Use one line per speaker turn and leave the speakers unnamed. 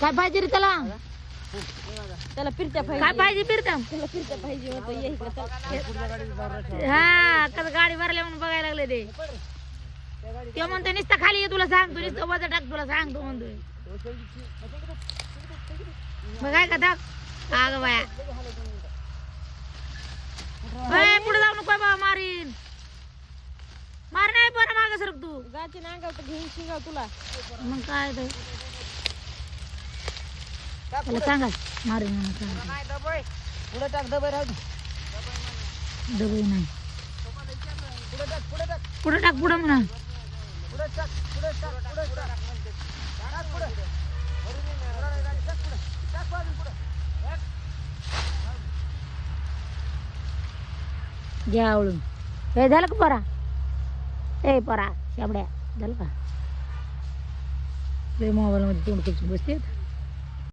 काय पाहिजे रे त्याला
त्याला फिरत्या
काय
पाहिजे
पाहिजे फिरता
त्याला फिरत्या पाहिजे होतं ये इकडं चल.
हा कसं गाडी भरल्या म्हणून बघायला लागले ते तो म्हणतो नुसतं खाली ये तुला सांगतो नुसतं वजा टाक तुला सांगतो म्हणतोय बघाय का टाक अगं बाया पुढे जाऊ नको बाबा मारीन मार नाही पण माग सरक तू
गाची नांगाव तर घेऊन शिंगाव तुला
मग काय ते त्याला सांगा मारीन म्हणून सांगा
पुढे टाक डबे राहू
डबे नाही पुढे टाक पुढे म्हणा घ्या आवळून हे झालं का परा ए परा शाबड्या झालं का मोबाईल मध्ये तोंड बसते